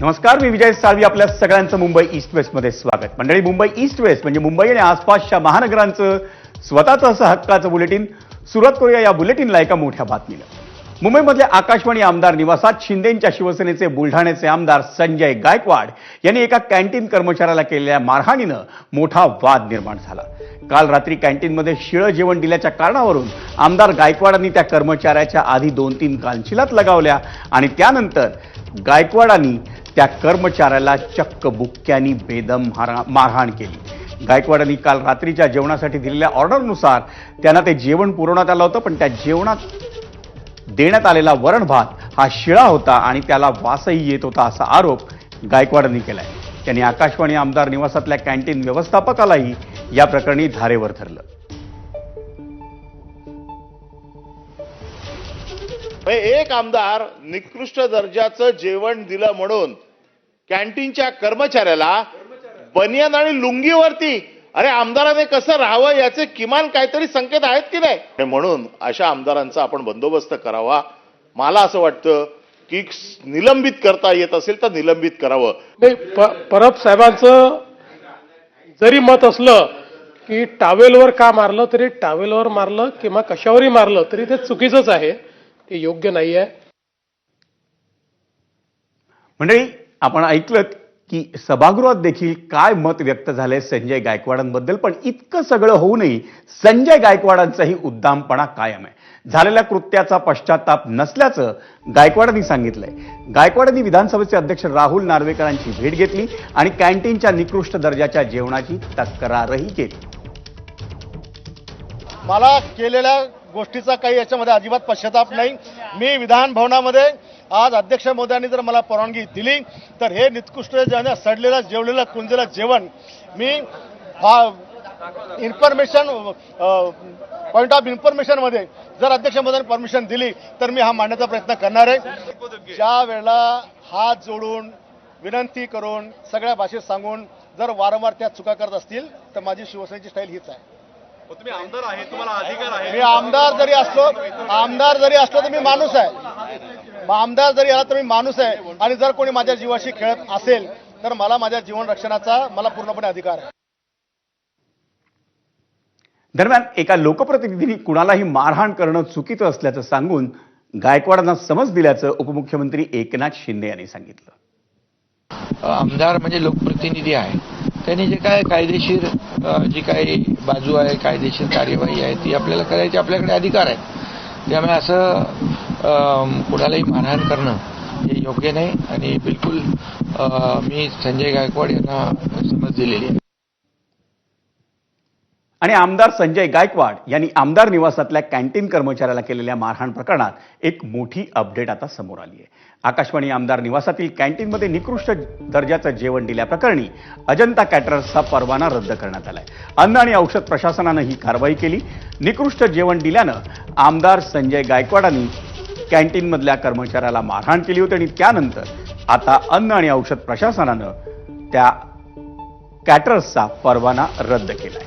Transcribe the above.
नमस्कार, मी विजय साळवी. आपल्या सगळ्यांचं मुंबई ईस्ट वेस्टमध्ये स्वागत. मंडळी, मुंबई ईस्ट वेस्ट म्हणजे मुंबई आणि आसपासच्या महानगरांचं स्वतःचं असं हक्काचं बुलेटिन. सुरुवात करूया या बुलेटिनला एका मोठ्या बातमीनं. मुंबईमधल्या आकाशवाणी आमदार निवासात शिंदेंच्या शिवसेनेचे बुलढाण्याचे आमदार संजय गायकवाड यांनी एका कॅन्टीन कर्मचाऱ्याला केलेल्या मारहाणीनं मोठा वाद निर्माण झाला. काल रात्री कॅन्टीनमध्ये शिळं जेवण दिल्याच्या कारणावरून आमदार गायकवाडांनी त्या कर्मचाऱ्याच्या आधी 2-3 कानशिलात लगावल्या आणि त्यानंतर गायकवाडांनी त्या कर्मचाऱ्याला चक्क बुक्क्यांनी बेदम मारहाण केली. गायकवाडांनी काल रात्रीच्या जेवणासाठी दिलेल्या ऑर्डरनुसार त्यांना ते जेवण पुरवण्यात आलं होतं, पण त्या जेवणात देण्यात आलेला वरण भात हा शिळा होता आणि त्याला वासही येत होता, असा आरोप गायकवाडांनी केलाय. त्यांनी आकाशवाणी आमदार निवासातल्या कॅन्टीन व्यवस्थापकालाही या प्रकरणी धारेवर धरलं. एक आमदार निकृष्ट दर्जाचं जेवण दिलं म्हणून कॅन्टीनच्या कर्मचाऱ्याला बनियान आणि लुंगीवरती, अरे आमदाराने कसं राहावं याचे किमान काहीतरी संकेत आहेत की नाही? म्हणून अशा आमदारांचा आपण बंदोबस्त करावा. मला असं वाटतं की निलंबित करता येत असेल तर निलंबित करावं. परब साहेबांचं जरी मत असलं की टावेलवर का मारलं, तरी टावेलवर मारलं किंवा कशावरही मारलं तरी ते चुकीचंच आहे, ते योग्य नाही आहे. मंडळी, आपण ऐकलं की सभागृहात देखील काय मत व्यक्त झालंय संजय गायकवाडांबद्दल. पण इतकं सगळं होऊनही संजय गायकवाडांचाही उद्दामपणा कायम आहे. झालेल्या कृत्याचा पश्चाताप नसल्याचं गायकवाडांनी सांगितलंय. गायकवाडांनी विधानसभेचे अध्यक्ष राहुल नार्वेकरांची भेट घेतली आणि कॅन्टीनच्या निकृष्ट दर्जाच्या जेवणाची तक्रारही केली. मला केलेल्या गोष्टीचा काही याच्यामध्ये अजिबात पश्चाताप नाही. मी विधान भवनामध्ये आज अध्यक्ष महोदयांनी जर मला परवानगी दिली तर हे निकृष्ट सडलेलं जेवलेलं कुंजलेलं जेवण मी इन्फॉर्मेशन पॉइंट ऑफ इन्फॉर्मेशन मध्ये जर अध्यक्ष महोदयांनी परमिशन दिली तर मी हा मांडण्याचा प्रयत्न करणार आहे. ज्या वेळेला हात जोडून विनंती करून सगळ्या भाषेत सांगून जर वारंवार त्या चुका करत असतील तर माझी शिवसेनेची स्टाईल हीच आहे. तुम्ही आमदार आहे, तुम्हाला अधिकार आहे. मी आमदार जरी असलो तर मी माणूस आहे. आमदार जरी आला तर मी माणूस आहे आणि जर कोणी माझ्या जीवाशी खेळत असेल तर मला माझ्या जीवन रक्षणाचा मला पूर्णपणे अधिकार आहे. दरम्यान एका लोकप्रतिनिधींनी कुणालाही मारहाण करणं चुकीचं असल्याचं सांगून गायकवाडांना समज दिल्याचं उपमुख्यमंत्री एकनाथ शिंदे यांनी सांगितलं. आमदार म्हणजे लोकप्रतिनिधी आहे, त्यांनी जे काय कायदेशीर जी काही बाजू आहे, कायदेशीर कार्यवाही आहे ती आपल्याला करायची आपल्याकडे अधिकार आहे. त्यामुळे असं कुणालाही मारहाण करणं हे योग्य नाही आणि बिलकुल मी संजय गायकवाड यांना समज दिलेली आहे. आणि आमदार संजय गायकवाड यांनी आमदार निवासातल्या कॅन्टीन कर्मचाऱ्याला केलेल्या मारहाण प्रकरणात एक मोठी अपडेट आता समोर आली आहे. आकाशवाणी आमदार निवासातील कॅन्टीनमध्ये निकृष्ट दर्जाचं जेवण दिल्याप्रकरणी अजंता कॅटरर्सचा परवाना रद्द करण्यात आलाय. अन्न आणि औषध प्रशासनानं ही कारवाई केली. निकृष्ट जेवण दिल्यानं आमदार संजय गायकवाडांनी कॅन्टीनमधल्या कर्मचाऱ्याला मारहाण केली होती आणि त्यानंतर आता अन्न आणि औषध प्रशासनानं त्या कॅटरर्सचा परवाना रद्द केलाय.